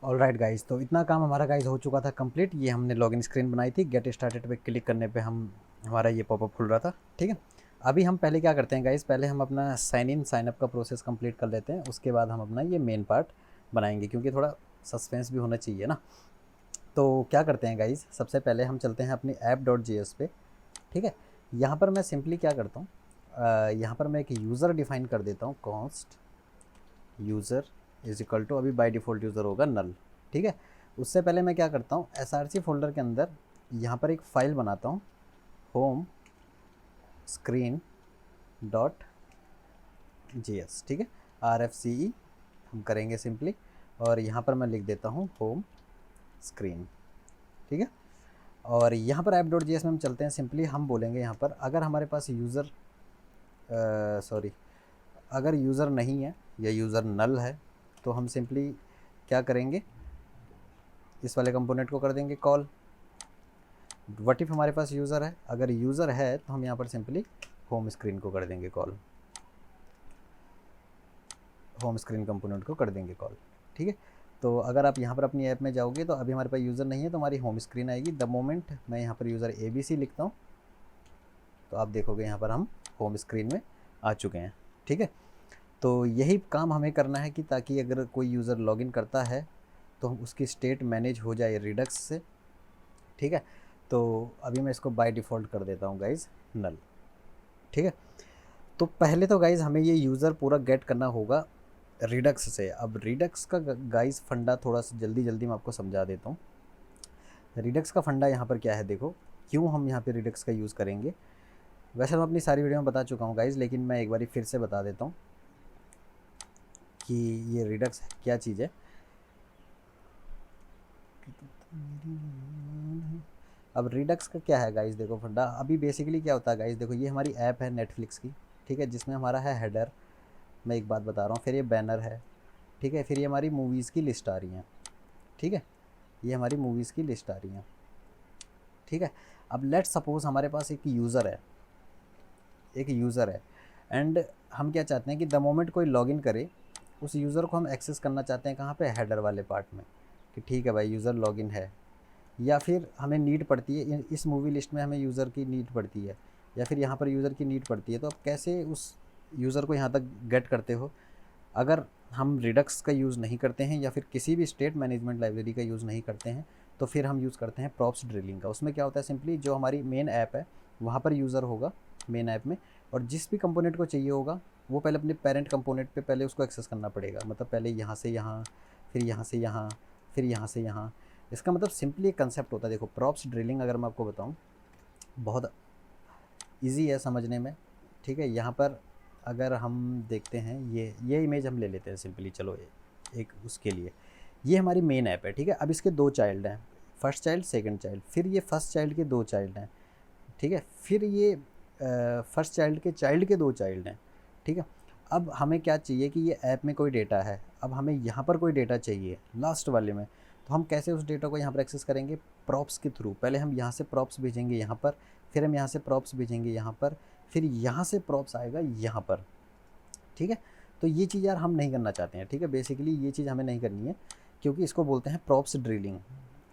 All right guys, तो इतना काम हमारा गाइज हो चुका था कंप्लीट। ये हमने लॉगिन स्क्रीन बनाई थी, गेट स्टार्टेड पे क्लिक करने पे हमारा ये पॉपअप खुल रहा था। ठीक है, अभी हम पहले क्या करते हैं गाइज, पहले हम अपना साइन इन साइन अप का प्रोसेस कंप्लीट कर लेते हैं, उसके बाद हम अपना ये मेन पार्ट बनाएंगे, क्योंकि थोड़ा सस्पेंस भी होना चाहिए ना। तो क्या करते हैं गाइज, सबसे पहले हम चलते हैं अपनी app.js पे। ठीक है, यहाँ पर मैं सिंपली क्या करता हूँ, यहाँ पर मैं एक यूज़र डिफाइन कर देता हूँ, const user is equal to, अभी बाय डिफ़ॉल्ट यूज़र होगा नल। ठीक है, उससे पहले मैं क्या करता हूँ, src फोल्डर के अंदर यहाँ पर एक फ़ाइल बनाता हूँ, home screen dot G S. ठीक है, RFCE हम करेंगे सिंपली, और यहाँ पर मैं लिख देता हूँ होम स्क्रीन। ठीक है, और यहाँ पर app.js में हम चलते हैं, सिंपली हम बोलेंगे यहाँ पर अगर हमारे पास यूज़र सॉरी अगर यूज़र नहीं है या यूज़र नल है, तो हम सिंपली क्या करेंगे, इस वाले कंपोनेंट को कर देंगे कॉल। व्हाट इफ़ हमारे पास यूज़र है, अगर यूज़र है तो हम यहाँ पर सिंपली होम स्क्रीन को कर देंगे कॉल, होम स्क्रीन कंपोनेंट को कर देंगे कॉल। ठीक है, तो अगर आप यहाँ पर अपनी ऐप में जाओगे तो अभी हमारे पास यूज़र नहीं है, तो हमारी होम स्क्रीन आएगी। द मोमेंट मैं यहाँ पर यूज़र ABC लिखता हूँ, तो आप देखोगे यहाँ पर हम होम स्क्रीन में आ चुके हैं। ठीक है, तो यही काम हमें करना है कि ताकि अगर कोई यूज़र लॉगिन करता है तो हम उसकी स्टेट मैनेज हो जाए रिडक्स से। ठीक है, तो अभी मैं इसको बाय डिफ़ॉल्ट कर देता हूँ गाइज़ नल। ठीक है, तो पहले तो गाइज़ हमें ये यूज़र पूरा गेट करना होगा रिडक्स से। अब रिडक्स का गाइज़ फंडा थोड़ा सा जल्दी जल्दी मैं आपको समझा देता हूँ। रिडक्स का फंडा यहाँ पर क्या है, देखो क्यों हम यहाँ पे रिडक्स का यूज़ करेंगे। वैसे मैं अपनी सारी वीडियो में बता चुका हूँ गाइज़, लेकिन मैं एक बार फिर से बता देता हूँ कि ये रिडक्स क्या चीज़ है। अब रिडक्स का क्या है गाइस, देखो फंडा अभी बेसिकली क्या होता है गाइस, देखो ये हमारी ऐप है नेटफ्लिक्स की। ठीक है, जिसमें हमारा है हेडर, मैं एक बात बता रहा हूँ, फिर ये बैनर है। ठीक है, फिर ये हमारी मूवीज़ की लिस्ट आ रही हैं। ठीक है, ये हमारी मूवीज़ की लिस्ट आ रही हैं। ठीक है, अब लेट सपोज़ हमारे पास एक यूज़र है, एक यूज़र है, एंड हम क्या चाहते हैं कि द मोमेंट कोई लॉगिन करे, उस यूज़र को हम एक्सेस करना चाहते हैं कहाँ पे, हेडर वाले पार्ट में, कि ठीक है भाई यूज़र लॉगिन है। या फिर हमें नीड पड़ती है इस मूवी लिस्ट में, हमें यूज़र की नीड पड़ती है, या फिर यहाँ पर यूज़र की नीड पड़ती है, तो आप कैसे उस यूज़र को यहाँ तक गेट करते हो। अगर हम रिडक्स का यूज़ नहीं करते हैं या फिर किसी भी स्टेट मैनेजमेंट लाइब्रेरी का यूज़ नहीं करते हैं, तो फिर हम यूज़ करते हैं प्रॉप्स ड्रिलिंग का। उसमें क्या होता है, सिंपली जो हमारी मेन ऐप है वहाँ पर यूज़र होगा मेन ऐप में, और जिस भी कंपोनेंट को चाहिए होगा वो पहले अपने पेरेंट कंपोनेंट पे पहले उसको एक्सेस करना पड़ेगा। मतलब पहले यहाँ से यहाँ, फिर यहाँ से यहाँ, फिर यहाँ से यहाँ। इसका मतलब सिंपली एक कंसेप्ट होता है। देखो प्रॉप्स ड्रिलिंग अगर मैं आपको बताऊँ, बहुत ईजी है समझने में। ठीक है, यहाँ पर अगर हम देखते हैं, ये इमेज हम ले लेते हैं सिंपली, चलो एक उसके लिए ये हमारी मेन ऐप है। ठीक है, अब इसके दो चाइल्ड हैं, फर्स्ट चाइल्ड सेकंड चाइल्ड, फिर ये फर्स्ट चाइल्ड के दो चाइल्ड हैं। ठीक है, फिर ये फर्स्ट चाइल्ड के दो चाइल्ड हैं। ठीक है, अब हमें क्या चाहिए कि ये ऐप में कोई डेटा है, अब हमें यहाँ पर कोई डेटा चाहिए लास्ट वाले में, तो हम कैसे उस डेटा को यहाँ पर एक्सेस करेंगे, प्रॉप्स के थ्रू। पहले हम यहाँ से प्रॉप्स भेजेंगे यहाँ पर, फिर हम यहाँ से प्रॉप्स भेजेंगे यहाँ पर, फिर यहाँ से प्रॉप्स आएगा यहाँ पर। ठीक है, तो ये चीज़ यार हम नहीं करना चाहते हैं। ठीक है, बेसिकली ये चीज़ हमें नहीं करनी है, क्योंकि इसको बोलते हैं प्रॉप्स ड्रिलिंग।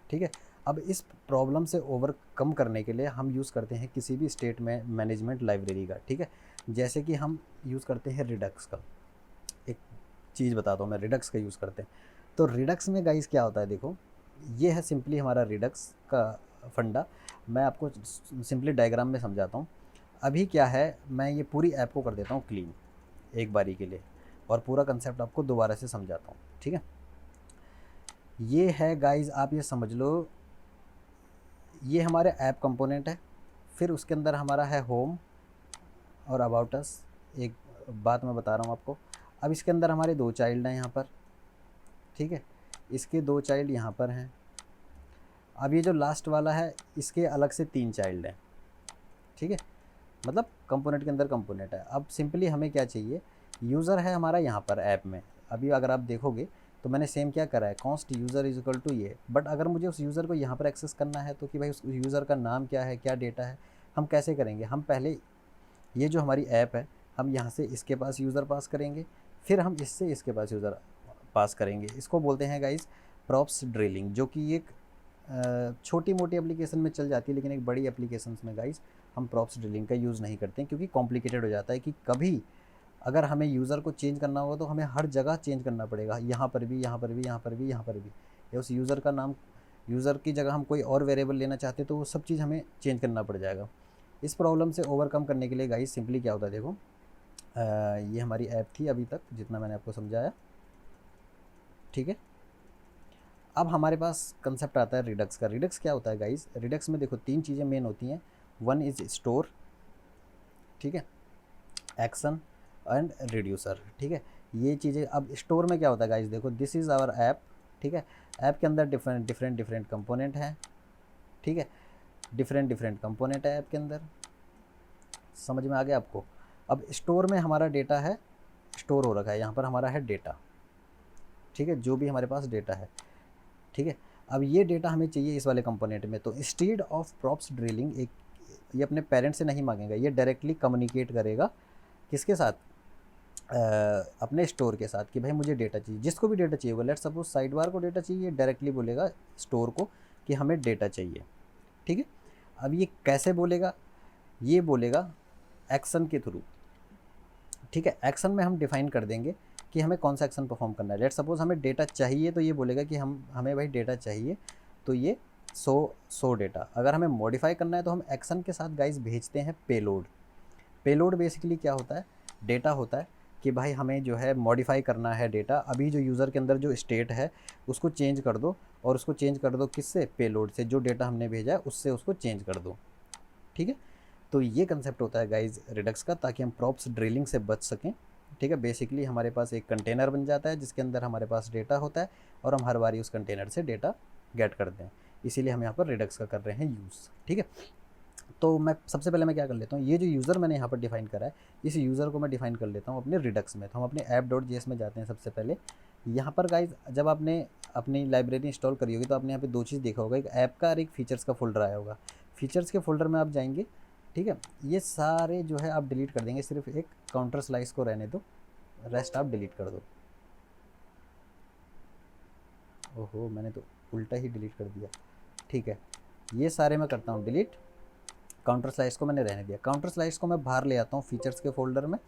ठीक है, अब इस प्रॉब्लम से ओवरकम करने के लिए हम यूज़ करते हैं किसी भी स्टेट में मैनेजमेंट लाइब्रेरी का। ठीक है, जैसे कि हम यूज़ करते हैं रिडक्स का। एक चीज़ बताता हूँ मैं, रिडक्स का यूज़ करते हैं। तो रिडक्स में गाइस क्या होता है, देखो ये है सिंपली हमारा रिडक्स का फंडा। मैं आपको सिंपली डायग्राम में समझाता हूँ। अभी क्या है, मैं ये पूरी ऐप को कर देता हूँ क्लीन एक बारी के लिए, और पूरा कंसेप्ट आपको दोबारा से समझाता हूँ। ठीक है, ये है गाइस, आप ये समझ लो, ये हमारे ऐप कंपोनेंट है, फिर उसके अंदर हमारा है होम और अबाउट अस। एक बात मैं बता रहा हूँ आपको, अब इसके अंदर हमारे दो चाइल्ड हैं यहाँ पर। ठीक है, इसके दो चाइल्ड यहाँ पर हैं। अब ये जो लास्ट वाला है इसके अलग से तीन चाइल्ड हैं। ठीक है, मतलब कंपोनेंट के अंदर कंपोनेंट है। अब सिंपली हमें क्या चाहिए, यूज़र है हमारा यहाँ पर ऐप में। अभी अगर आप देखोगे तो मैंने सेम क्या करा है, const user is equal to ये, बट अगर मुझे उस यूज़र को यहाँ पर एक्सेस करना है तो कि भाई उस यूज़र का नाम क्या है, क्या डेटा है, हम कैसे करेंगे। हम पहले ये जो हमारी ऐप है, हम यहाँ से इसके पास यूज़र पास करेंगे, फिर हम इससे इसके पास यूज़र पास करेंगे। इसको बोलते हैं गाइस प्रॉप्स ड्रिलिंग, जो कि एक छोटी मोटी एप्लीकेशन में चल जाती है, लेकिन एक बड़ी एप्लीकेशंस में गाइस हम प्रॉप्स ड्रिलिंग का यूज़ नहीं करते हैं, क्योंकि कॉम्प्लिकेटेड हो जाता है कि कभी अगर हमें यूज़र को चेंज करना होगा तो हमें हर जगह चेंज करना पड़ेगा, यहाँ पर भी, यहाँ पर भी, यहाँ पर भी, यहाँ पर भी, या उस यूज़र का नाम, यूज़र की जगह हम कोई और वेरिएबल लेना चाहते हैं तो वो सब चीज़ हमें चेंज करना पड़ जाएगा। इस प्रॉब्लम से ओवरकम करने के लिए गाइस सिंपली क्या होता है, देखो ये हमारी ऐप थी अभी तक जितना मैंने आपको समझाया, ठीक है। अब हमारे पास कंसेप्ट आता है रिडक्स का। रिडक्स क्या होता है गाइस, रिडक्स में देखो 3 चीज़ें मेन होती हैं। वन इज़ स्टोर, ठीक है, एक्शन एंड रिड्यूसर, ठीक है। ये चीज़ें, अब स्टोर में क्या होता है गाइस, देखो दिस इज़ आवर ऐप, ठीक है। ऐप के अंदर डिफरेंट कंपोनेंट हैं, ठीक है, डिफरेंट कंपोनेंट है ऐप के अंदर, समझ में आ गया आपको। अब स्टोर में हमारा डेटा है, स्टोर हो रखा है, यहाँ पर हमारा है डेटा, ठीक है, जो भी हमारे पास डेटा है, ठीक है। अब ये डेटा हमें चाहिए इस वाले कंपोनेंट में, तो इंस्टेड ऑफ प्रॉप्स ड्रिलिंग, एक ये अपने पेरेंट से नहीं मांगेगा, ये डायरेक्टली कम्युनिकेट करेगा किसके साथ, अपने स्टोर के साथ, कि भाई मुझे डेटा चाहिए। जिसको भी डेटा चाहिए होगा, लेट्स सपोज साइड बार को डेटा चाहिए, डायरेक्टली बोलेगा स्टोर को कि हमें डेटा चाहिए, ठीक है। अब ये कैसे बोलेगा, ये बोलेगा एक्शन के थ्रू, ठीक है। एक्शन में हम डिफाइन कर देंगे कि हमें कौन सा एक्शन परफॉर्म करना है। लेट्स सपोज हमें डेटा चाहिए, तो ये बोलेगा कि हमें भाई डेटा चाहिए, तो ये 100 डेटा। अगर हमें मॉडिफाई करना है तो हम एक्शन के साथ गाइस भेजते हैं पेलोड। पेलोड बेसिकली क्या होता है, डेटा होता है कि भाई हमें जो है मॉडिफाई करना है डेटा, अभी जो यूज़र के अंदर जो स्टेट है उसको चेंज कर दो, और उसको चेंज कर दो किससे, पेलोड से, जो डेटा हमने भेजा है उससे उसको चेंज कर दो, ठीक है। तो ये कंसेप्ट होता है गाइज रिडक्स का, ताकि हम प्रॉप्स ड्रिलिंग से बच सकें, ठीक है। बेसिकली हमारे पास एक कंटेनर बन जाता है जिसके अंदर हमारे पास डेटा होता है, और हम हर बारी उस कंटेनर से डेटा गेट करते हैं, इसीलिए हम यहाँ पर रिडक्स का कर रहे हैं यूज़, ठीक है। तो मैं सबसे पहले मैं क्या कर लेता हूँ, ये जो यूज़र मैंने यहाँ पर डिफाइन करा है, इस यूज़र को मैं डिफाइन कर लेता हूँ अपने रिडक्स में। तो हम अपने app.js में जाते हैं सबसे पहले। यहाँ पर गाइज जब आपने अपनी लाइब्रेरी इंस्टॉल करी होगी तो आपने यहाँ पे 2 चीज़ देखा होगा, एक ऐप का और एक फीचर्स का फोल्डर आया होगा। फीचर्स के फोल्डर में आप जाएंगे, ठीक है, ये सारे जो है आप डिलीट कर देंगे, सिर्फ एक काउंटर स्लाइस को रहने दो, रेस्ट आप डिलीट कर दो। ओहो, मैंने तो उल्टा ही डिलीट कर दिया, ठीक है। ये सारे मैं करता हूँ डिलीट, काउंटर स्लाइस को मैंने रहने दिया। काउंटर स्लाइस को मैं बाहर ले आता हूँ फीचर्स के फोल्डर में,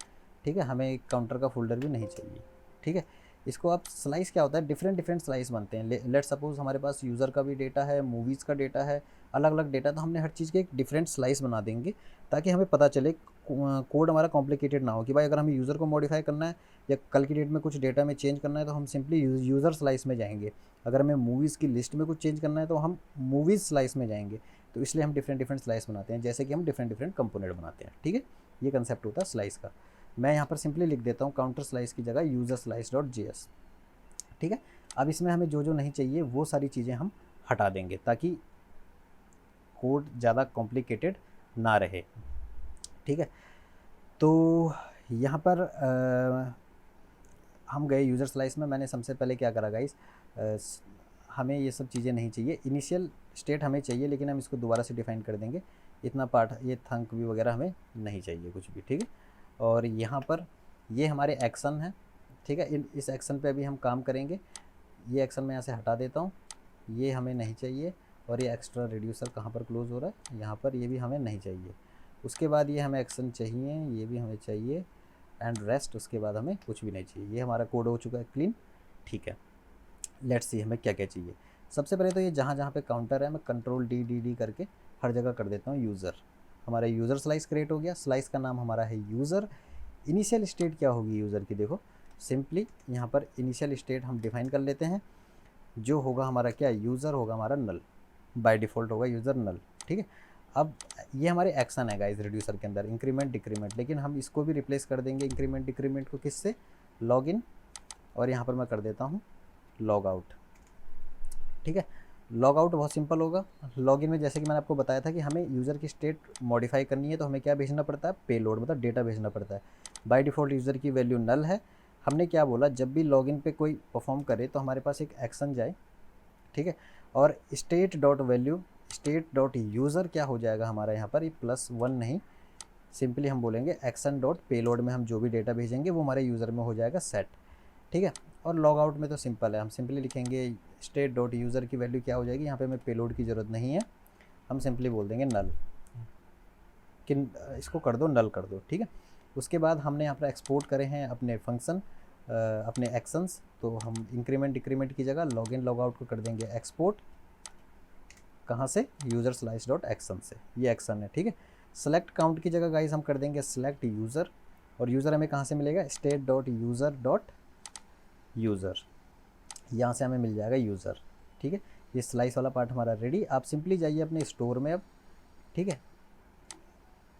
ठीक है, हमें एक काउंटर का फोल्डर भी नहीं चाहिए, ठीक है। इसको आप स्लाइस क्या होता है, डिफरेंट स्लाइस बनते हैं। लेट सपोज हमारे पास यूज़र का भी डेटा है, मूवीज़ का डेटा है, अलग अलग डेटा, तो हमने हर चीज़ के एक डिफरेंट स्लाइस बना देंगे, ताकि हमें पता चले, कोड हमारा कॉम्प्लिकेटेड ना हो, कि भाई अगर हमें यूज़र को मॉडिफाई करना है या कल की डेट में कुछ डेटा में चेंज करना है तो हम सिंपली यूज़र स्लाइस में जाएंगे। अगर हमें मूवीज़ की लिस्ट में कुछ चेंज करना है तो हम मूवीज़ स्लाइस में जाएंगे। तो इसलिए हम डिफरेंट स्लाइस बनाते हैं, जैसे कि हम डिफरेंट कंपोनेंट बनाते हैं, ठीक है। ये कंसेप्ट होता है स्लाइस का। मैं यहाँ पर सिंपली लिख देता हूँ काउंटर स्लाइस की जगह यूज़र स्लाइस डॉट जेएस, ठीक है। अब इसमें हमें जो जो नहीं चाहिए वो सारी चीज़ें हम हटा देंगे, ताकि कोड ज़्यादा कॉम्प्लिकेटेड ना रहे, ठीक है। तो यहाँ पर हम गए यूज़र स्लाइस में। मैंने सबसे पहले क्या करा गाइस, हमें ये सब चीज़ें नहीं चाहिए, इनिशियल स्टेट हमें चाहिए, लेकिन हम इसको दोबारा से डिफाइन कर देंगे। इतना पार्ट, ये थंक भी वगैरह हमें नहीं चाहिए कुछ भी, ठीक है। और यहाँ पर ये हमारे एक्शन है, ठीक है। इस एक्शन पे अभी हम काम करेंगे। ये एक्शन मैं यहाँ से हटा देता हूँ, ये हमें नहीं चाहिए। और ये एक्स्ट्रा रिड्यूसर कहाँ पर क्लोज हो रहा है, यहाँ पर, ये भी हमें नहीं चाहिए। उसके बाद ये हमें एक्शन चाहिए, ये भी हमें चाहिए, एंड रेस्ट, उसके बाद हमें कुछ भी नहीं चाहिए। ये हमारा कोड हो चुका है क्लीन, ठीक है। लेट्स सी हमें क्या क्या चाहिए। सबसे पहले तो ये जहाँ जहाँ पे काउंटर है मैं कंट्रोल डी करके हर जगह कर देता हूँ यूज़र। हमारा यूज़र स्लाइस क्रिएट हो गया, स्लाइस का नाम हमारा है यूज़र। इनिशियल स्टेट क्या होगी यूज़र की, देखो सिंपली यहाँ पर इनिशियल स्टेट हम डिफाइन कर लेते हैं, जो होगा हमारा क्या, यूज़र होगा हमारा नल, बाय डिफ़ॉल्ट होगा यूज़र नल, ठीक है। अब ये हमारे एक्शन है गाइस रिड्यूसर के अंदर, इंक्रीमेंट डिक्रीमेंट, लेकिन हम इसको भी रिप्लेस कर देंगे इंक्रीमेंट डिक्रीमेंट को किससे, लॉग इन, और यहाँ पर मैं कर देता हूँ लॉग आउट, ठीक है। लॉग आउट बहुत सिंपल होगा। लॉग इन में जैसे कि मैंने आपको बताया था कि हमें यूज़र की स्टेट मॉडिफाई करनी है, तो हमें क्या भेजना पड़ता है, पेलोड, मतलब डेटा भेजना पड़ता है। बाय डिफ़ॉल्ट यूज़र की वैल्यू नल है। हमने क्या बोला, जब भी लॉगिन पे कोई परफॉर्म करे तो हमारे पास एक एक्शन जाए, ठीक है। और state dot value, state dot user क्या हो जाएगा हमारा यहाँ पर, ये +1 नहीं, सिंपली हम बोलेंगे एक्शन डॉट पेलोड में हम जो भी डेटा भेजेंगे वो हमारे यूज़र में हो जाएगा सेट। ठीक है। और लॉग आउट में तो सिंपल है, हम सिंपली लिखेंगे स्टेट डॉट यूज़र की वैल्यू क्या हो जाएगी, यहाँ पे हमें पेलोड की ज़रूरत नहीं है, हम सिंपली बोल देंगे नल, कि इसको कर दो नल कर दो, ठीक है। उसके बाद हमने यहाँ पर एक्सपोर्ट करे हैं अपने फंक्शन, अपने एक्शंस, तो हम इंक्रीमेंट डिक्रीमेंट की जगह लॉग इन लॉग आउट को कर देंगे एक्सपोर्ट, कहाँ से, यूज़र स्लाइस डॉट एक्शन से, ये एक्शन है, ठीक है। सेलेक्ट काउंट की जगह गाइज हम कर देंगे सेलेक्ट यूज़र, और यूज़र हमें कहाँ से मिलेगा, state dot user dot user, यहाँ से हमें मिल जाएगा यूज़र, ठीक है। ये स्लाइस वाला पार्ट हमारा रेडी। आप सिंपली जाइए अपने स्टोर में अब, ठीक है।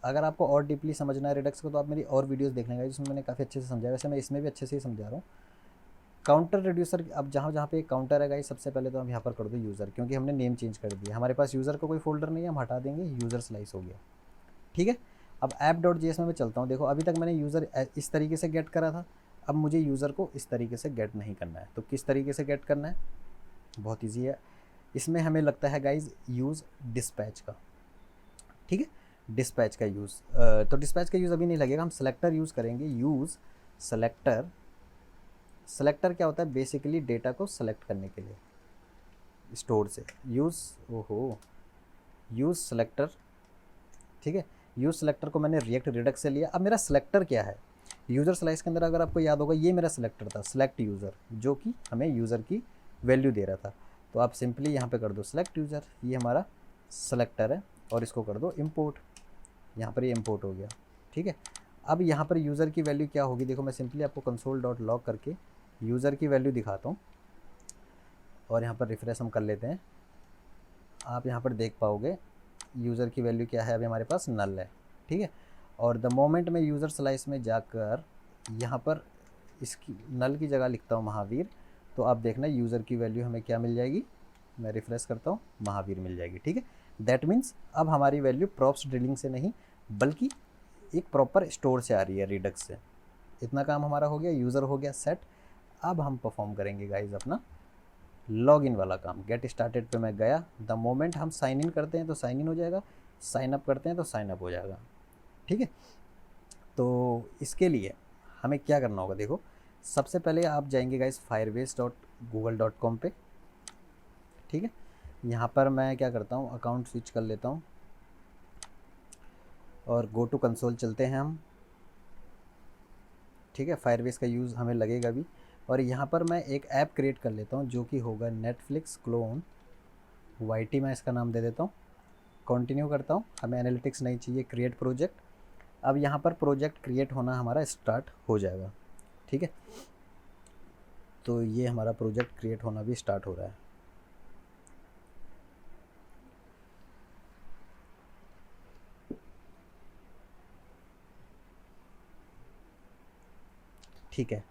अगर आपको और डीपली समझना है रिडक्स को तो आप मेरी और वीडियोस देखने का, जिसमें मैंने काफ़ी अच्छे से समझाया, वैसे मैं इसमें भी अच्छे से ही समझा रहा हूँ। काउंटर रिड्यूसर, अब जहाँ जहाँ पे काउंटर है गाइस, सबसे पहले तो हम यहाँ पर कर दो यूज़र, क्योंकि हमने नेम चेंज कर दिया, हमारे पास यूज़र का कोई फोल्डर नहीं है, हम हटा देंगे, यूज़र स्लाइस हो गया, ठीक है। अब ऐप डॉट जेएस में मैं चलता हूँ, देखो अभी तक मैंने यूज़र इस तरीके से गेट करा था, अब मुझे यूज़र को इस तरीके से गेट नहीं करना है, तो किस तरीके से गेट करना है, बहुत ईजी है। इसमें हमें लगता है गाइज यूज़ डिस्पैच का, ठीक है, डिस्पैच का यूज़, तो डिस्पैच का यूज़ अभी नहीं लगेगा, हम सेलेक्टर यूज़ करेंगे, यूज़ सेलेक्टर। सेलेक्टर क्या होता है, बेसिकली डेटा को सेलेक्ट करने के लिए स्टोर से, यूज़ यूज़ सेलेक्टर, ठीक है। यूज़ सेलेक्टर को मैंने रिएक्ट रिडक्स से लिया। अब मेरा सेलेक्टर क्या है, यूज़र स्लाइस के अंदर अगर आपको याद होगा, ये मेरा सेलेक्टर था, सेलेक्ट यूज़र, जो कि हमें यूज़र की वैल्यू दे रहा था, तो आप सिंपली यहाँ पे कर दो सेलेक्ट यूज़र, ये हमारा सेलेक्टर है, और इसको कर दो इम्पोर्ट, यहाँ पर ये इम्पोर्ट हो गया, ठीक है। अब यहाँ पर यूज़र की वैल्यू क्या होगी, देखो मैं सिंपली आपको कंसोल डॉट लॉग करके यूज़र की वैल्यू दिखाता हूँ, और यहाँ पर रिफ्रेश हम कर लेते हैं, आप यहाँ पर देख पाओगे यूज़र की वैल्यू क्या है, अभी हमारे पास नल है, ठीक है। और द मोमेंट में यूज़र स्लाइस में जाकर यहाँ पर इसकी नल की जगह लिखता हूँ महावीर, तो आप देखना यूज़र की वैल्यू हमें क्या मिल जाएगी, मैं रिफ्रेश करता हूँ, महावीर मिल जाएगी, ठीक है। दैट मीन्स अब हमारी वैल्यू प्रॉप्स ड्रिलिंग से नहीं, बल्कि एक प्रॉपर स्टोर से आ रही है, रिडक्स से। इतना काम हमारा हो गया, यूज़र हो गया सेट। अब हम परफॉर्म करेंगे गाइज अपना लॉगिन वाला काम। गेट स्टार्टेड पे मैं गया, द मोमेंट हम साइन इन करते हैं तो साइन इन हो जाएगा, साइन अप करते हैं तो साइन अप हो जाएगा, ठीक है। तो इसके लिए हमें क्या करना होगा, देखो सबसे पहले आप जाएंगे गाइज firebase.google.com पे, ठीक है। यहाँ पर मैं क्या करता हूँ, अकाउंट स्विच कर लेता हूँ, और गो टू कंसोल चलते हैं हम, ठीक है। फायरबेस का यूज़ हमें लगेगा भी, और यहाँ पर मैं एक ऐप क्रिएट कर लेता हूँ, जो कि होगा नेटफ्लिक्स क्लोन वाईटी, मैं इसका नाम दे देता हूँ। कंटिन्यू करता हूँ, हमें एनालिटिक्स नहीं चाहिए, क्रिएट प्रोजेक्ट। अब यहाँ पर प्रोजेक्ट क्रिएट होना हमारा स्टार्ट हो जाएगा, ठीक है। तो ये हमारा प्रोजेक्ट क्रिएट होना भी स्टार्ट हो रहा है, ठीक है।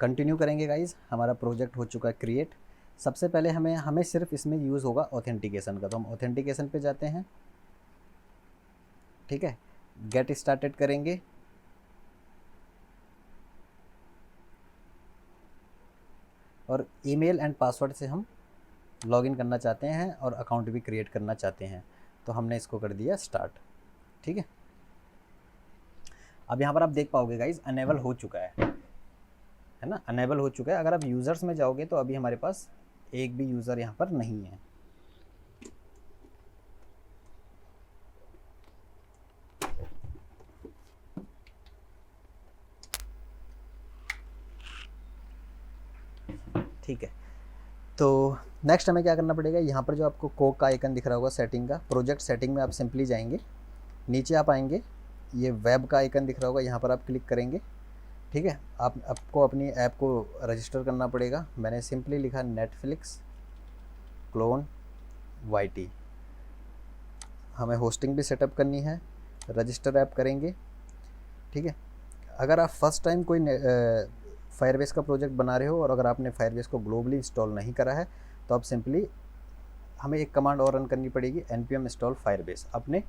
कंटिन्यू करेंगे गाइज, हमारा प्रोजेक्ट हो चुका है क्रिएट। सबसे पहले हमें सिर्फ इसमें यूज़ होगा ऑथेंटिकेशन का, तो हम ऑथेंटिकेशन पे जाते हैं, ठीक है। गेट स्टार्टेड करेंगे, और ईमेल एंड पासवर्ड से हम लॉगिन करना चाहते हैं और अकाउंट भी क्रिएट करना चाहते हैं, तो हमने इसको कर दिया स्टार्ट, ठीक है। अब यहाँ पर आप देख पाओगे गाइज अनेबल हो चुका है ना, अनेबल हो चुका है। अगर आप यूज़र्स में जाओगे तो अभी हमारे पास एक भी यूज़र यहाँ पर नहीं है, ठीक है। तो नेक्स्ट हमें क्या करना पड़ेगा, यहाँ पर जो आपको कोक का आइकन दिख रहा होगा सेटिंग का, प्रोजेक्ट सेटिंग में आप सिंपली जाएंगे, नीचे आप आएंगे, ये वेब का आइकन दिख रहा होगा, यहाँ पर आप क्लिक करेंगे, ठीक है। आपको अपनी ऐप को रजिस्टर करना पड़ेगा। मैंने सिंपली लिखा नेटफ्लिक्स क्लोन वाईटी, हमें होस्टिंग भी सेटअप करनी है, रजिस्टर ऐप करेंगे, ठीक है। अगर आप फर्स्ट टाइम कोई फायरबेस का प्रोजेक्ट बना रहे हो, और अगर आपने फायरबेस को ग्लोबली इंस्टॉल नहीं करा है, तो आप सिंपली हमें एक कमांड और रन करनी पड़ेगी, npm इंस्टॉल फायरबेस अपने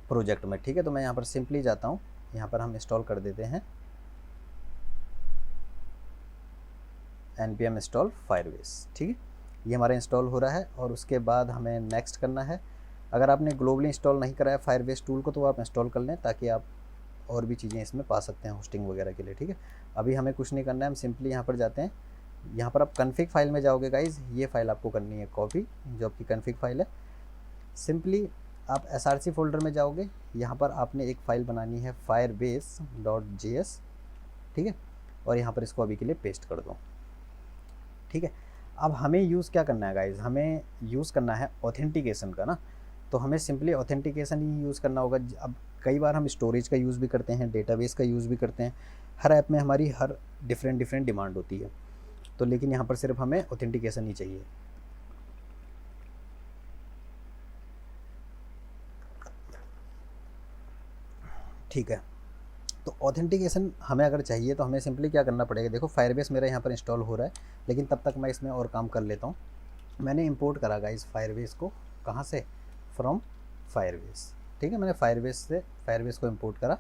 प्रोजेक्ट में, ठीक है। तो मैं यहाँ पर सिंपली जाता हूँ, यहाँ पर हम इंस्टॉल कर देते हैं npm इंस्टॉल फायरबेस, ठीक है। ये हमारा इंस्टॉल हो रहा है, और उसके बाद हमें नेक्स्ट करना है। अगर आपने ग्लोबली इंस्टॉल नहीं करा है फायरबेस टूल को, तो आप इंस्टॉल कर लें, ताकि आप और भी चीज़ें इसमें पा सकते हैं होस्टिंग वगैरह के लिए, ठीक है। अभी हमें कुछ नहीं करना है, हम सिंपली यहाँ पर जाते हैं, यहाँ पर आप कन्फिग फाइल में जाओगे गाइज, ये फाइल आपको करनी है कॉपी, जो आपकी कन्फिग फाइल है। सिंपली आप src फोल्डर में जाओगे, यहाँ पर आपने एक फ़ाइल बनानी है firebase.js, ठीक है, और यहाँ पर इसको अभी के लिए पेस्ट कर दो, ठीक है। अब हमें यूज़ क्या करना है गाइज, हमें यूज़ करना है ऑथेंटिकेशन का ना, तो हमें सिंपली ऑथेंटिकेशन ही यूज़ करना होगा। अब कई बार हम स्टोरेज का यूज़ भी करते हैं, डेटाबेस का यूज़ भी करते हैं, हर ऐप में हमारी हर डिफरेंट डिमांड होती है, तो लेकिन यहाँ पर सिर्फ हमें ऑथेंटिकेशन ही चाहिए। ठीक है, तो ऑथेंटिकेशन हमें अगर चाहिए तो हमें सिंपली क्या करना पड़ेगा, देखो फायरबेस मेरा यहाँ पर इंस्टॉल हो रहा है, लेकिन तब तक मैं इसमें और काम कर लेता हूँ। मैंने इंपोर्ट करा गाइस फायरबेस को, कहाँ से, फ्रॉम फायरबेस, ठीक है। मैंने फायरबेस से फायरबेस को इंपोर्ट करा,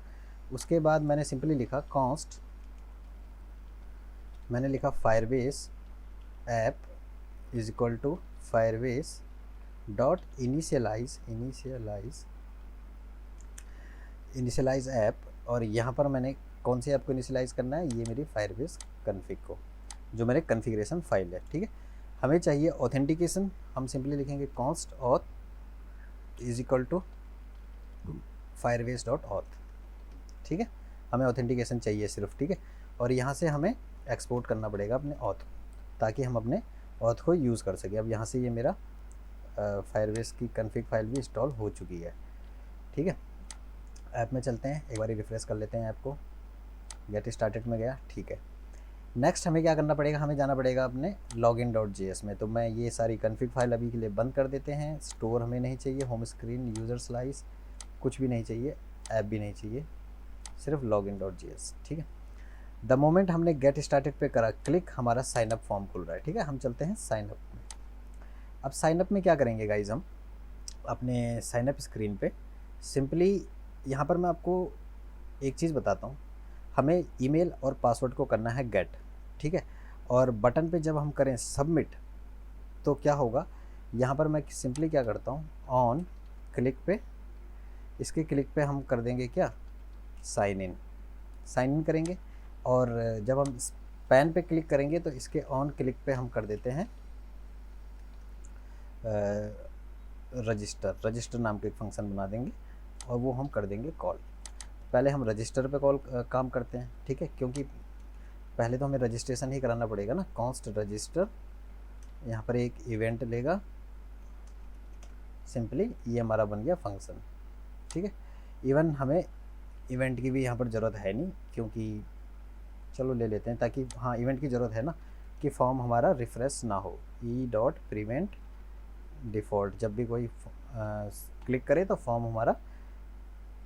उसके बाद मैंने सिंपली लिखा कॉन्स्ट, मैंने लिखा Firebase app is equal to Firebase dot initialize app, और यहाँ पर मैंने कौन से ऐप को इनिशियलाइज़ करना है, ये मेरी फायरबेस कन्फिग को, जो मेरे कन्फिग्रेशन फाइल है, ठीक है। हमें चाहिए ऑथेंटिकेशन, हम सिंपली लिखेंगे const auth is equal to Firebase dot auth, ठीक है। हमें ऑथेंटिकेशन चाहिए सिर्फ, ठीक है, और यहाँ से हमें एक्सपोर्ट करना पड़ेगा अपने ऑथ, ताकि हम अपने ऑथ को यूज़ कर सकें। अब यहाँ से ये मेरा फायरबेस की कन्फिग फाइल भी इंस्टॉल हो चुकी है, ठीक है। ऐप में चलते हैं, एक बार रिफ्रेश कर लेते हैं ऐप को, गेट स्टार्टेड में गया, ठीक है। नेक्स्ट हमें क्या करना पड़ेगा, हमें जाना पड़ेगा अपने login.js में। तो मैं ये सारी कन्फिग फाइल अभी के लिए बंद कर देते हैं, स्टोर हमें नहीं चाहिए, होम स्क्रीन, यूज़र स्लाइस कुछ भी नहीं चाहिए, ऐप भी नहीं चाहिए, सिर्फ login.js, ठीक है। द मोमेंट हमने गेट स्टार्टेड पे करा क्लिक, हमारा साइनअप फॉर्म खुल रहा है, ठीक है। हम चलते हैं साइनअप में। अब साइनअप में क्या करेंगे गाइज, हम अपने साइनअप स्क्रीन पे सिंपली यहाँ पर मैं आपको एक चीज़ बताता हूँ, हमें ईमेल और पासवर्ड को करना है गेट, ठीक है। और बटन पे जब हम करें सबमिट तो क्या होगा, यहाँ पर मैं सिंपली क्या करता हूँ, ऑन क्लिक पे, इसके क्लिक पे हम कर देंगे क्या, साइन इन करेंगे, और जब हम पैन पे क्लिक करेंगे तो इसके ऑन क्लिक पे हम कर देते हैं रजिस्टर नाम के एक फंक्शन बना देंगे, और वो हम कर देंगे कॉल। पहले हम रजिस्टर पे कॉल काम करते हैं, ठीक है, क्योंकि पहले तो हमें रजिस्ट्रेशन ही कराना पड़ेगा ना, कॉन्स्ट रजिस्टर, यहाँ पर एक इवेंट लेगा, सिंपली ये हमारा बन गया फंक्शन, ठीक है। इवन हमें इवेंट की भी यहाँ पर ज़रूरत है नहीं, क्योंकि चलो ले लेते हैं, ताकि हाँ इवेंट की ज़रूरत है ना, कि फॉर्म हमारा रिफ्रेश ना हो, e.prevent डिफ़ॉल्ट, जब भी कोई क्लिक करे तो फॉर्म हमारा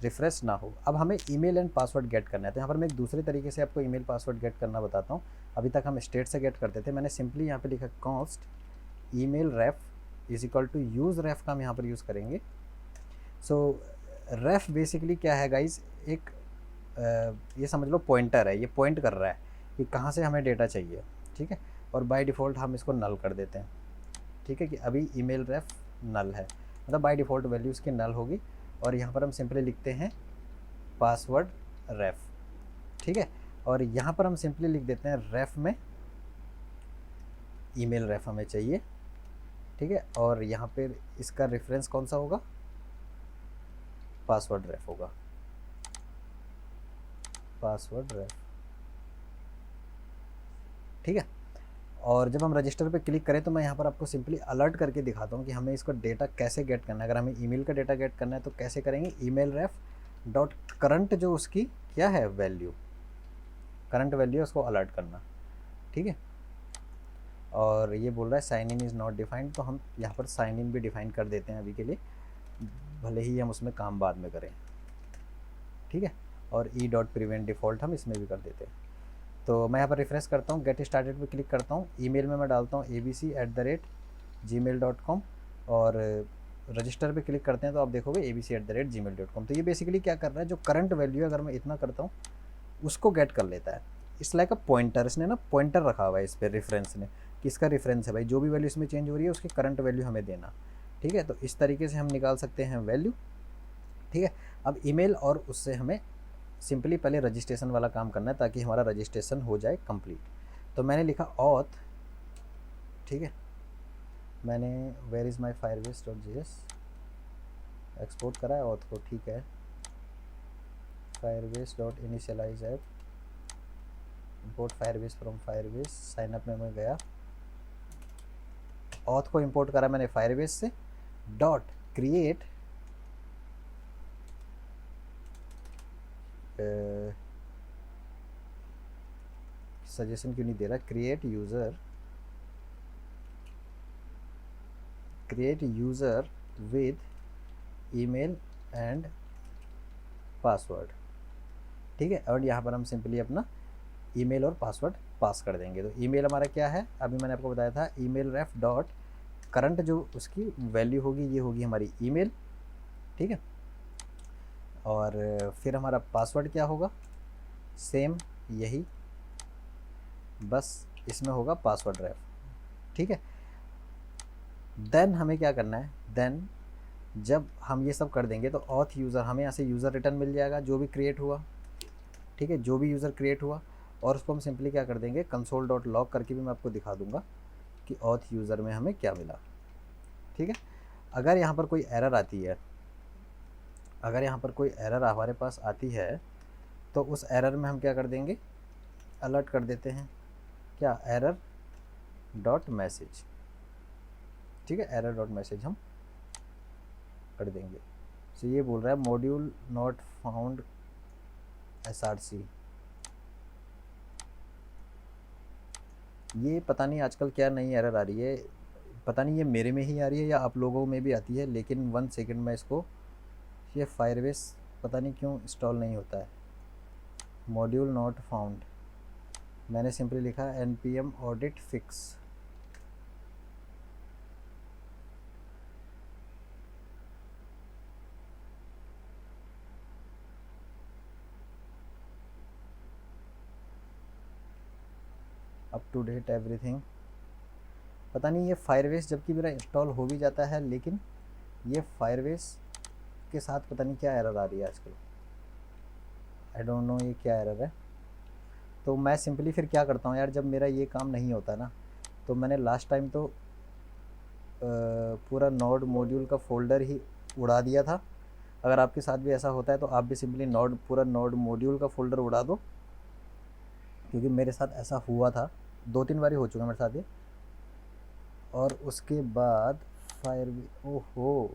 रिफ्रेश ना हो। अब हमें ईमेल एंड पासवर्ड गेट करना है, तो यहाँ पर मैं एक दूसरे तरीके से आपको ईमेल पासवर्ड गेट करना बताता हूँ। अभी तक हम स्टेट से गेट करते थे, मैंने सिंपली यहाँ पे लिखा const email ref is equal to use ref का हम यहाँ पर यूज़ करेंगे। सो रेफ बेसिकली क्या है गाइज, एक ये समझ लो पॉइंटर है, ये पॉइंट कर रहा है कि कहाँ से हमें डेटा चाहिए, ठीक है। और बाय डिफ़ॉल्ट हम इसको नल कर देते हैं, ठीक है, कि अभी ईमेल रेफ नल है, मतलब बाय डिफ़ॉल्ट वैल्यू इसकी नल होगी। और यहाँ पर हम सिंपली लिखते हैं पासवर्ड रेफ, ठीक है, और यहाँ पर हम सिंपली लिख देते हैं रेफ में ईमेल रेफ हमें चाहिए, ठीक है। और यहाँ पे इसका रेफरेंस कौन सा होगा, पासवर्ड रेफ होगा, पासवर्ड रेफ, ठीक है। और जब हम रजिस्टर पे क्लिक करें तो मैं यहाँ पर आपको सिंपली अलर्ट करके दिखाता हूँ कि हमें इसको डेटा कैसे गेट करना है। अगर हमें ईमेल का डेटा गेट करना है तो कैसे करेंगे, ईमेल रेफ डॉट करंट, जो उसकी क्या है वैल्यू, करंट वैल्यू उसको अलर्ट करना, ठीक है। और ये बोल रहा है sign in is not defined, तो हम यहाँ पर साइन इन भी डिफाइन कर देते हैं अभी के लिए, भले ही हम उसमें काम बाद में करें, ठीक है। और e.prevent डिफ़ॉल्ट हम इसमें भी कर देते हैं। तो मैं यहाँ पर रिफ्रेश करता हूँ, गेट स्टार्टेड पे क्लिक करता हूँ, ईमेल में मैं डालता हूँ abc@gmail.com, और रजिस्टर पे क्लिक करते हैं तो आप देखोगे abc@gmail.com। तो ये बेसिकली क्या कर रहा है, जो करंट वैल्यू है अगर मैं इतना करता हूँ उसको गेट कर लेता है। इट्स लाइक अ पॉइंटर, इसने ना पॉइंटर रखा हुआ है इस पर, रेफरेंस ने, कि इसका रेफरेंस है भाई, जो भी वैल्यू इसमें चेंज हो रही है उसकी करंट वैल्यू हमें देना, ठीक है। तो इस तरीके से हम निकाल सकते हैं वैल्यू, ठीक है। अब ईमेल और उससे हमें सिंपली पहले रजिस्ट्रेशन वाला काम करना है ताकि हमारा रजिस्ट्रेशन हो जाए कंप्लीट। तो मैंने लिखा ऑथ, ठीक है, मैंने where is my Firebase dot JS export करा है ऑथ को, ठीक है। Firebase dot initialize app, import Firebase from Firebase, sign up में मैं गया, ऑथ को इंपोर्ट करा मैंने फायरबेस से, डॉट क्रिएट सजेशन क्यों नहीं दे रहा, create user with email and password, ठीक है। और यहाँ पर हम सिंपली अपना ईमेल और पासवर्ड पास कर देंगे। तो ईमेल हमारा क्या है, अभी मैंने आपको बताया था, email ref डॉट करंट जो उसकी वैल्यू होगी ये होगी हमारी ईमेल, ठीक है। और फिर हमारा पासवर्ड क्या होगा, सेम यही, बस इसमें होगा पासवर्ड रेफ, ठीक है। देन हमें क्या करना है, देन जब हम ये सब कर देंगे तो ऑथ यूज़र, हमें यहाँ से यूज़र रिटर्न मिल जाएगा जो भी क्रिएट हुआ, ठीक है, जो भी यूज़र क्रिएट हुआ। और उसको हम सिंपली क्या कर देंगे, कंसोल डॉट लॉग करके भी मैं आपको दिखा दूंगा कि ऑथ यूज़र में हमें क्या मिला, ठीक है। अगर यहाँ पर कोई एरर आती है, अगर यहाँ पर कोई एरर हमारे पास आती है तो उस एरर में हम क्या कर देंगे, अलर्ट कर देते हैं, क्या, एरर डॉट मैसेज, ठीक है, एरर डॉट मैसेज हम कर देंगे। तो ये बोल रहा है मॉड्यूल नॉट फाउंड SRC, ये पता नहीं आजकल क्या नई एरर आ रही है, पता नहीं ये मेरे में ही आ रही है या आप लोगों में भी आती है, लेकिन 1 सेकंड में इसको, ये फायरबेस पता नहीं क्यों इंस्टॉल नहीं होता है, मॉड्यूल नॉट फाउंड, मैंने सिंपली लिखा npm audit fix, up to date everything. पता नहीं ये फायरबेस जबकि मेरा इंस्टॉल हो भी जाता है, लेकिन ये फायरबेस के साथ पता नहीं क्या एरर आ रही है आजकल, आई डोंट नो ये क्या एरर है। तो मैं सिंपली फिर क्या करता हूँ यार, जब मेरा ये काम नहीं होता ना, तो मैंने लास्ट टाइम तो पूरा नोड मॉड्यूल का फ़ोल्डर ही उड़ा दिया था। अगर आपके साथ भी ऐसा होता है तो आप भी सिंपली पूरा नोड मॉड्यूल का फ़ोल्डर उड़ा दो, क्योंकि मेरे साथ ऐसा हुआ था, 2-3 बार ही हो चुका मेरे साथ ये। और उसके बाद ओहो,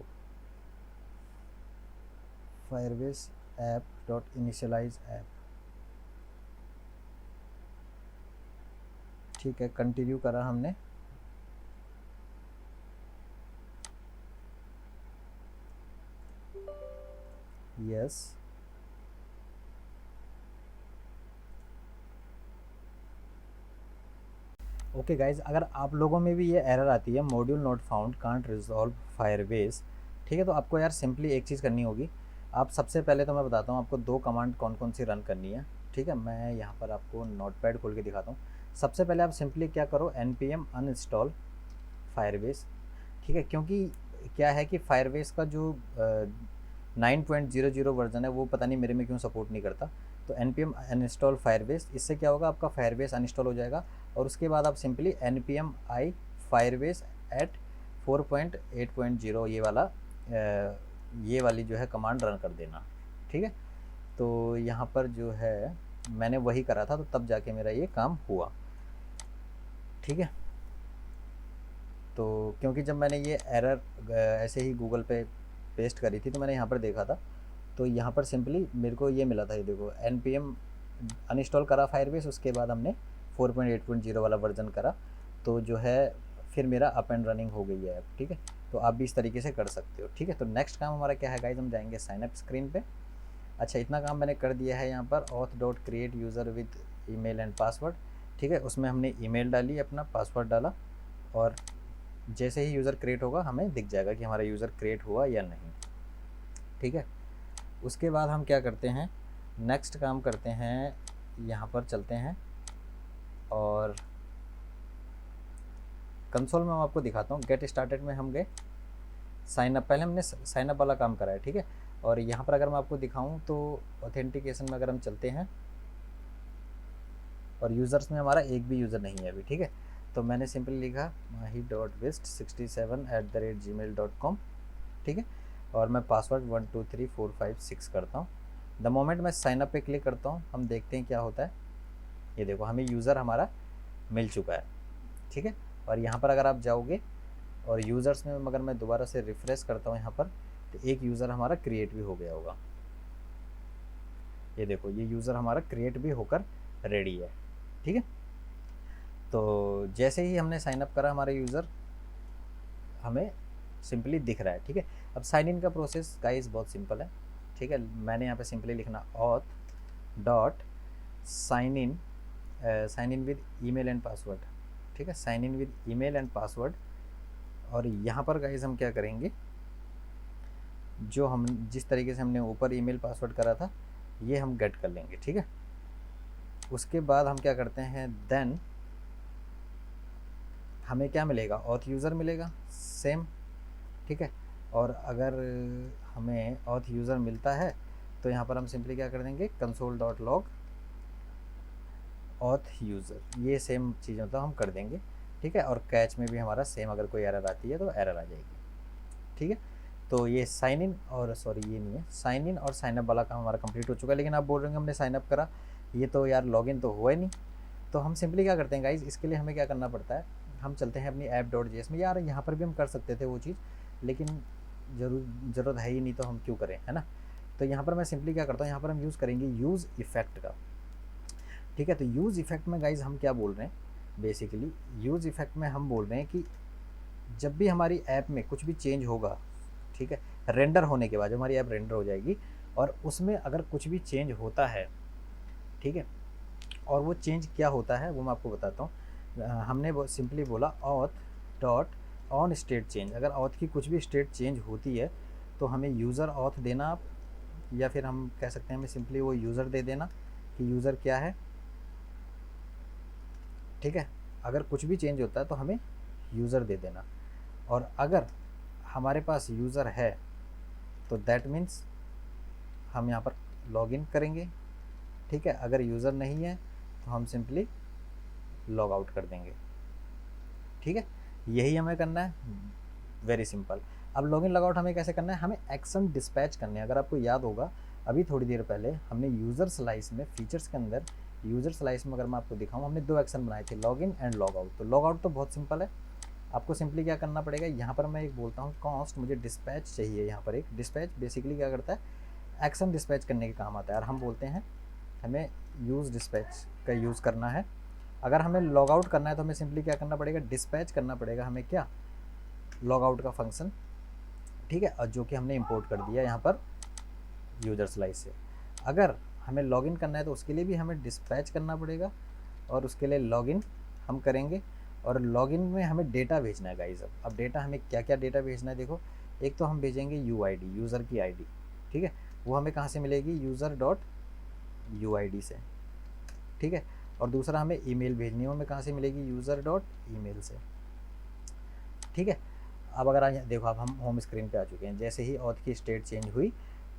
Firebase app dot initialize app, ठीक है, कंटिन्यू करा हमने, यस। ओके गाइज, अगर आप लोगों में भी ये एरर आती है module not found can't resolve Firebase, ठीक है, तो आपको यार सिंपली एक चीज़ करनी होगी। आप सबसे पहले तो मैं बताता हूँ आपको 2 कमांड कौन कौन सी रन करनी है, ठीक है। मैं यहाँ पर आपको नोटपैड खोल के दिखाता हूँ। सबसे पहले आप सिंपली क्या करो, npm अनइंस्टॉल फायरबेस, ठीक है, क्योंकि क्या है कि फायरबेस का जो 9.00 वर्जन है वो पता नहीं मेरे में क्यों सपोर्ट नहीं करता। तो npm अनइंस्टॉल फायरबेस, इससे क्या होगा, आपका फायरबेस अनइंस्टॉल हो जाएगा। और उसके बाद आप simply npm i Firebase at 4.8.0 ये वाली जो है कमांड रन कर देना, ठीक है। तो यहाँ पर जो है मैंने वही करा था, तो तब जाके मेरा ये काम हुआ, ठीक है। तो क्योंकि जब मैंने ये एरर ऐसे ही गूगल पे पेस्ट करी थी तो मैंने यहाँ पर देखा था, तो यहाँ पर सिंपली मेरे को ये मिला था, ये देखो, npm अनइंस्टॉल करा फायरबेस, उसके बाद हमने 4.8.0 वाला वर्जन करा, तो जो है फिर मेरा अप एंड रनिंग हो गई है ऐप, ठीक है। तो आप भी इस तरीके से कर सकते हो, ठीक है। तो नेक्स्ट काम हमारा क्या है गाइज, हम जाएंगे साइनअप स्क्रीन पे। अच्छा, इतना काम मैंने कर दिया है यहाँ पर, auth dot create user with email and password, ठीक है। उसमें हमने ईमेल डाली, अपना पासवर्ड डाला, और जैसे ही यूज़र क्रिएट होगा हमें दिख जाएगा कि हमारा यूज़र क्रिएट हुआ या नहीं, ठीक है। उसके बाद हम क्या करते हैं, नेक्स्ट काम करते हैं, यहाँ पर चलते हैं और कंसोल में मैं आपको दिखाता हूँ। गेट स्टार्टेड में हम गए, साइन अप, पहले हमने साइन अप वाला काम करा है, ठीक है। और यहाँ पर अगर मैं आपको दिखाऊँ तो ऑथेंटिकेशन में अगर हम चलते हैं और यूज़र्स में हमारा एक भी यूज़र नहीं है अभी, ठीक है। तो मैंने सिंपली लिखा mahi.west67@gmail.com, ठीक है, और मैं पासवर्ड 123456 करता हूँ। द मोमेंट मैं साइन अप पे क्लिक करता हूँ, हम देखते हैं क्या होता है। ये देखो हमें यूज़र हमारा मिल चुका है, ठीक है। और यहाँ पर अगर आप जाओगे और यूज़र्स में अगर मैं दोबारा से रिफ़्रेश करता हूँ यहाँ पर, तो एक यूज़र हमारा क्रिएट भी हो गया होगा। ये देखो ये यूज़र हमारा क्रिएट भी होकर रेडी है, ठीक है। तो जैसे ही हमने साइन अप करा हमारा यूज़र हमें सिंपली दिख रहा है, ठीक है। अब साइन इन का प्रोसेस गाइस बहुत सिंपल है, ठीक है। मैंने यहाँ पे सिंपली लिखना auth.sign in with email and password, ठीक है, sign in with email and password. और यहाँ पर गाइस हम क्या करेंगे, जो हम जिस तरीके से हमने ऊपर ईमेल पासवर्ड करा था ये हम गेट कर लेंगे, ठीक है। उसके बाद हम क्या करते हैं, देन हमें क्या मिलेगा, ऑथ यूज़र मिलेगा सेम, ठीक है। और अगर हमें ऑथ यूज़र मिलता है तो यहाँ पर हम सिंपली क्या कर देंगे, console.log ऑथ यूज़र, ये सेम चीज़ों तो हम कर देंगे, ठीक है। और कैच में भी हमारा सेम, अगर कोई एरर आती है तो एरर आ जाएगी, ठीक है। तो ये साइन इन और सॉरी ये नहीं है, साइन इन और साइन अप वाला काम हमारा कंप्लीट हो चुका है। लेकिन आप बोल रहे हैं हमने साइन अप करा, ये तो यार लॉगिन तो हुआ ही नहीं। तो हम सिंपली क्या करते हैं गाइज, इसके लिए हमें क्या करना पड़ता है, हम चलते हैं अपनी app.js में। यार यहाँ पर भी हम कर सकते थे वो चीज़, लेकिन ज़रूरत है ही नहीं तो हम क्यों करें, है ना। तो यहाँ पर मैं सिंपली क्या करता हूँ, यहाँ पर हम यूज़ करेंगे यूज़ इफ़ेक्ट का, ठीक है। तो यूज़ इफ़ेक्ट में गाइज हम क्या बोल रहे हैं, बेसिकली यूज़ इफ़ेक्ट में हम बोल रहे हैं कि जब भी हमारी ऐप में कुछ भी चेंज होगा, ठीक है, रेंडर होने के बाद जब हमारी ऐप रेंडर हो जाएगी और उसमें अगर कुछ भी चेंज होता है, ठीक है, और वो चेंज क्या होता है वो मैं आपको बताता हूँ। हमने वो सिंपली बोला auth dot on state change, अगर ऑथ की कुछ भी स्टेट चेंज होती है तो हमें यूज़र ऑथ देना आप, या फिर हम कह सकते हैं हमें सिंपली वो यूज़र दे देना कि यूज़र क्या है, ठीक है। अगर कुछ भी चेंज होता है तो हमें यूज़र दे देना, और अगर हमारे पास यूज़र है तो दैट मीन्स हम यहाँ पर लॉगिन करेंगे, ठीक है। अगर यूज़र नहीं है तो हम सिंपली लॉग आउट कर देंगे, ठीक है। यही हमें करना है, वेरी सिंपल। अब लॉगिन लॉग आउट हमें कैसे करना है, हमें एक्शन डिस्पैच करने हैं। अगर आपको याद होगा अभी थोड़ी देर पहले हमने यूज़र स्लाइस में फीचर्स के अंदर, यूज़र स्लाइस में अगर मैं आपको दिखाऊँ, हमने दो एक्शन बनाए थे, लॉगिन एंड लॉग आउट। तो लॉग आउट तो बहुत सिंपल है, आपको सिंपली क्या करना पड़ेगा, यहाँ पर मैं एक बोलता हूँ कॉन्स्ट, मुझे डिस्पैच चाहिए। यहाँ पर एक डिस्पैच बेसिकली क्या करता है, एक्शन डिस्पैच करने के काम आता है, और हम बोलते हैं हमें यूज़ डिस्पैच का यूज़ करना है। अगर हमें लॉग आउट करना है तो हमें सिंपली क्या करना पड़ेगा, डिस्पैच करना पड़ेगा हमें क्या, लॉग आउट का फंक्शन, ठीक है, और जो कि हमने इंपोर्ट कर दिया यहाँ पर यूज़र स्लाइस से। अगर हमें लॉगिन करना है तो उसके लिए भी हमें डिस्पैच करना पड़ेगा, और उसके लिए लॉगिन हम करेंगे, और लॉगिन में हमें डेटा भेजना है गाइस। अब डेटा हमें क्या क्या डेटा भेजना है, देखो एक तो हम भेजेंगे UID, यूज़र की ID, ठीक है, वो हमें कहाँ से मिलेगी, user.uid से, ठीक है। और दूसरा हमें ईमेल भेजनी है, हमें कहाँ से मिलेगी, user.email से, ठीक है। अब अगर देखो अब हम होम स्क्रीन पे आ चुके हैं, जैसे ही ऑथ की स्टेट चेंज हुई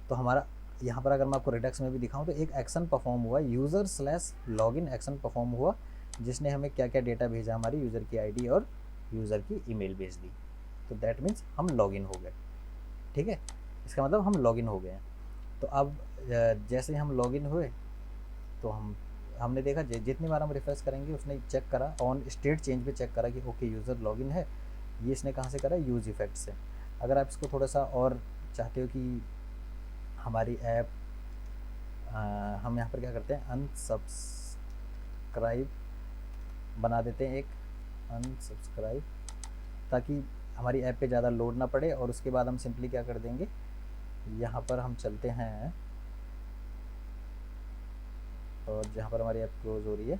तो हमारा यहाँ पर अगर मैं आपको रिडक्स में भी दिखाऊँ तो एक एक्शन परफॉर्म हुआ, यूज़र/लॉगिन एक्शन परफॉर्म हुआ, जिसने हमें क्या क्या डेटा भेजा, हमारी यूज़र की ID और यूज़र की ईमेल भेज दी। तो दैट मीन्स हम लॉगिन हो गए, ठीक है, इसका मतलब हम लॉगिन हो गए हैं। तो अब जैसे ही हम लॉगिन हुए तो हमने देखा जितनी बार हम रिफ्रेश करेंगे उसने चेक करा, ऑन स्टेट चेंज पे चेक करा कि ओके यूज़र लॉगिन है। ये इसने कहाँ से करा, यूज़ इफ़ेक्ट से। अगर आप इसको थोड़ा सा और चाहते हो कि हमारी ऐप, हम यहाँ पर क्या करते हैं, अनसब्सक्राइब बना देते हैं, एक अनसब्सक्राइब, ताकि हमारी ऐप पे ज़्यादा लोड ना पड़े। और उसके बाद हम सिंपली क्या कर देंगे, यहाँ पर हम चलते हैं और जहाँ पर हमारी ऐप क्लोज़ हो रही है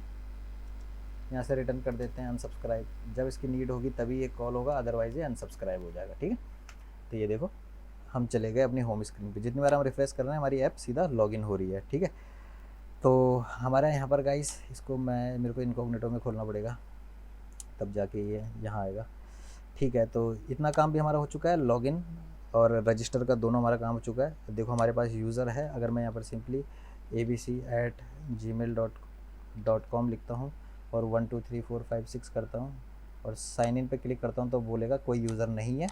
यहाँ से रिटर्न कर देते हैं अनसब्सक्राइब। जब इसकी नीड होगी तभी ये कॉल होगा, अदरवाइज़ ये अनसब्सक्राइब हो जाएगा, ठीक है। तो ये देखो हम चले गए अपनी होम स्क्रीन पे, जितनी बार हम रिफ्रेश कर रहे हैं हमारी ऐप सीधा लॉगिन हो रही है, ठीक है। तो हमारा यहाँ पर गाइस, इसको मेरे को इनकॉग्निटो में खोलना पड़ेगा तब जाके ये यहाँ आएगा, ठीक है। तो इतना काम भी हमारा हो चुका है, लॉगिन और रजिस्टर का दोनों हमारा काम हो चुका है। देखो हमारे पास यूज़र है, अगर मैं यहाँ पर सिंपली abc@gmail.com लिखता हूँ और 1 2 3 4 5 6 करता हूँ और साइन इन पे क्लिक करता हूँ तो बोलेगा कोई यूज़र नहीं है।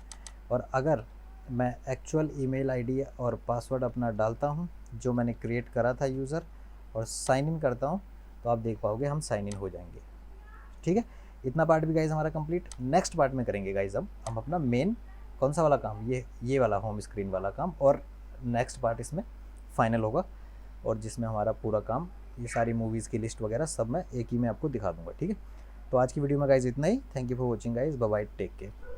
और अगर मैं एक्चुअल ईमेल आईडी और पासवर्ड अपना डालता हूँ जो मैंने क्रिएट करा था यूज़र, और साइन इन करता हूँ, तो आप देख पाओगे हम साइन इन हो जाएंगे। ठीक है, इतना पार्ट भी गाइज हमारा कंप्लीट। नेक्स्ट पार्ट में करेंगे गाइज अब हम अपना मेन कौन सा वाला काम, ये वाला होम स्क्रीन वाला काम, और नेक्स्ट पार्ट इसमें फाइनल होगा और जिसमें हमारा पूरा काम, ये सारी मूवीज़ की लिस्ट वगैरह सब मैं एक ही में आपको दिखा दूंगा। ठीक है, तो आज की वीडियो में गाइज इतना ही। Thank you for watching guys, bye bye, take care.